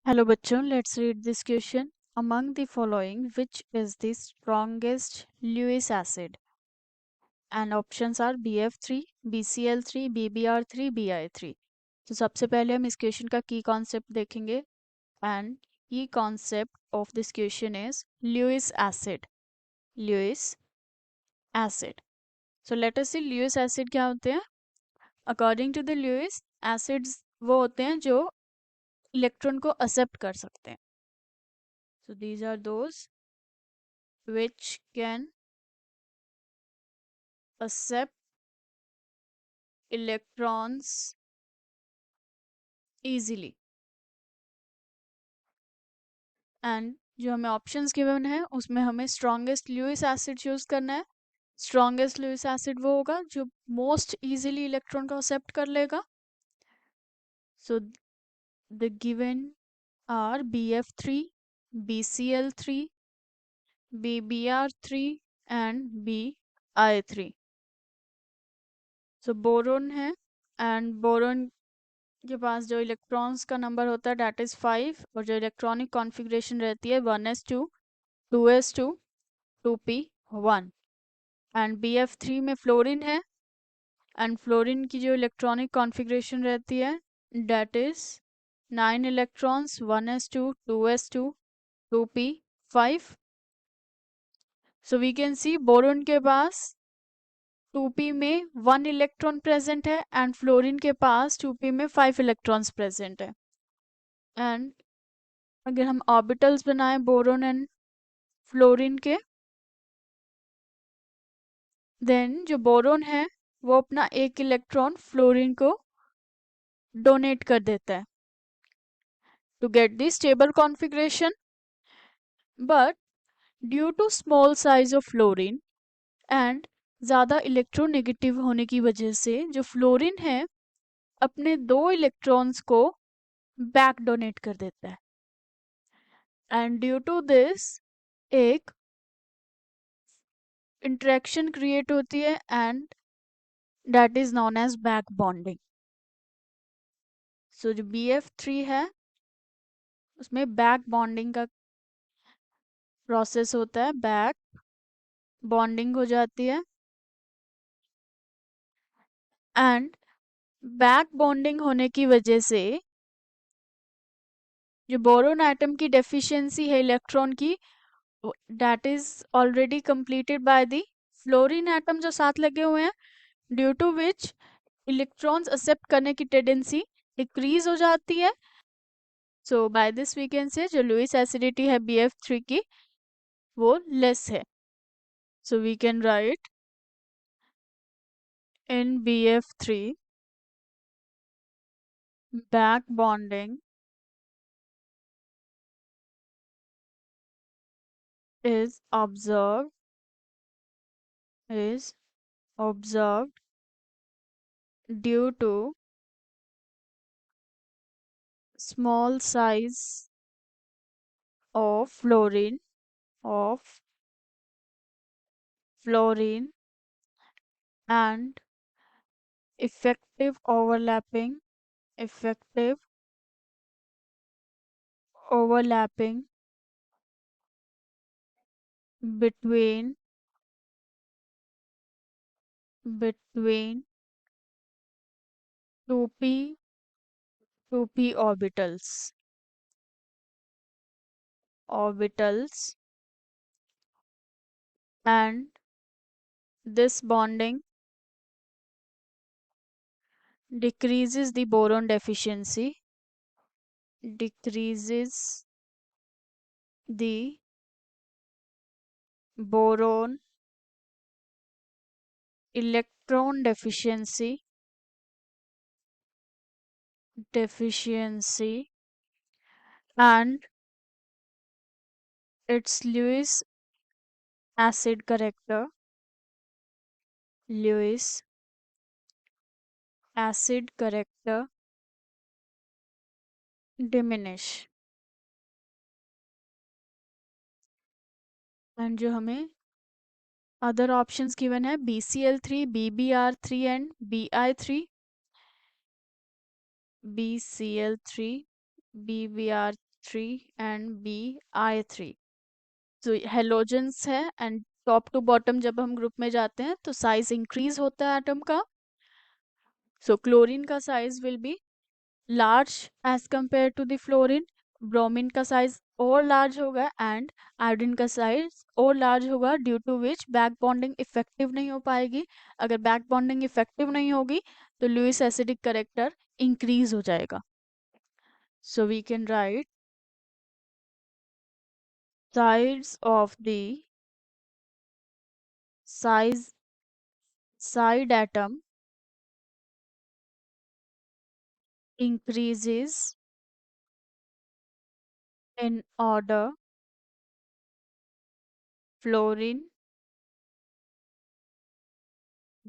Hello बच्चों, let's read this question. Among the following which is the strongest Lewis acid? And options are BF3, BCl3, BBr3, BI3। तो सबसे पहले हम इस question का की कॉन्सेप्ट देखेंगे। And the concept of this question is Lewis acid. Lewis acid. So let us see Lewis acid क्या होते हैं। According to the Lewis acids वो होते हैं जो इलेक्ट्रॉन को एक्सेप्ट कर सकते हैं। So these are those which can accept electrons easily। And जो हमें ऑप्शंस गिवन है उसमें हमें स्ट्रॉन्गेस्ट ल्यूइस एसिड चूज करना है। स्ट्रॉन्गेस्ट ल्यूइस एसिड वो होगा जो मोस्ट इजीली इलेक्ट्रॉन को एक्सेप्ट कर लेगा। So the given are BF3, BCl3, BBr3 and BI3। सो बोरोन है एंड बोरोन के पास जो इलेक्ट्रॉन्स का नंबर होता है डेट इज 5 और जो इलेक्ट्रॉनिक कॉन्फ़िगरेशन रहती है 1s2, 2s2, 2p1। And BF3 में फ्लोरीन है एंड फ्लोरीन की जो इलेक्ट्रॉनिक कॉन्फ़िगरेशन रहती है that is 9 electrons, 1s2, 2s2, 2p5। So we can see boron के पास 2p में 1 इलेक्ट्रॉन प्रेजेंट है एंड फ्लोरीन के पास 2p में 5 इलेक्ट्रॉन्स प्रेजेंट है। एंड अगर हम ऑर्बिटल्स बनाएं बोरोन एंड फ्लोरीन के, देन जो बोरोन है वो अपना एक इलेक्ट्रॉन फ्लोरीन को डोनेट कर देता है to get the stable configuration. But due to small size of fluorine and ज़्यादा इलेक्ट्रोनेगेटिव होने की वजह से जो फ्लोरीन है अपने 2 इलेक्ट्रॉन्स को बैक डोनेट कर देता है। एंड ड्यू टू दिस एक इंटरेक्शन क्रिएट होती है and that is known as back bonding. So जो BF3 है उसमें बैक बॉन्डिंग का प्रोसेस होता है, बैक बॉन्डिंग हो जाती है। एंड बैक बॉन्डिंग होने की वजह से जो बोरोन एटम की डेफिशिएंसी है इलेक्ट्रॉन की that is already completed by the fluorine atom जो साथ लगे हुए हैं, due to which electrons accept करने की टेंडेंसी डिक्रीज हो जाती है। So by this we can say जो लुईस एसिडिटी है BF3 की वो लेस है। So we can write in BF3 back bonding is observed due to small size of fluorine and effective overlapping between 2p 2p orbitals and this bonding decreases the boron deficiency, decreases the boron electron deficiency and its Lewis acid character diminish। And जो हमें other options given है BCl3, BBr3 and BI3। BCl3, BBr3 three and Bi3। तो halogens है and top to bottom जब हम group में जाते हैं तो साइज इंक्रीज होता है एटम का। सो क्लोरीन का size will be large as compare to the fluorine. Bromine का साइज और लार्ज होगा एंड आयोडीन का साइज और लार्ज होगा, due to which back bonding effective नहीं हो पाएगी। अगर बैक बॉन्डिंग इफेक्टिव नहीं होगी तो लुईस एसिडिक करेक्टर इंक्रीज हो जाएगा। So we can write size of the size side atom increases in order fluorine,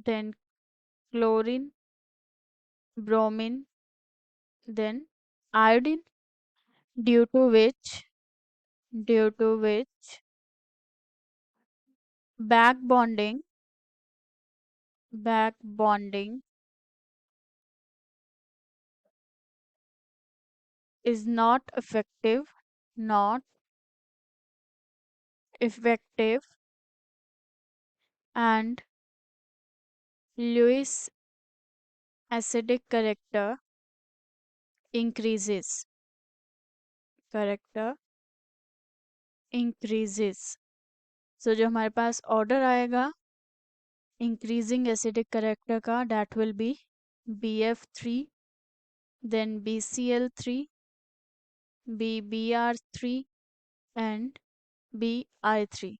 then chlorine, bromine, then iodine, due to which due to which back bonding back bonding is not effective, and Lewis acidic increases character increases। सो जो हमारे पास order आएगा increasing acidic character का, that will be Bf3, then BCl3, BBr3 and Bi3।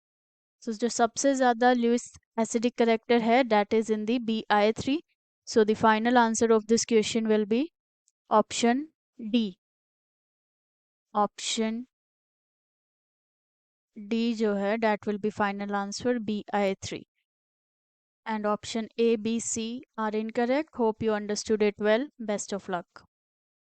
सो जो सबसे ज़्यादा Lewis acidic character है that is in the Bi3। So the final answer of this question will be option D. Option D जो है that will be final answer Bi3। and option A, B, C are incorrect. Hope you understood it well. Best of luck.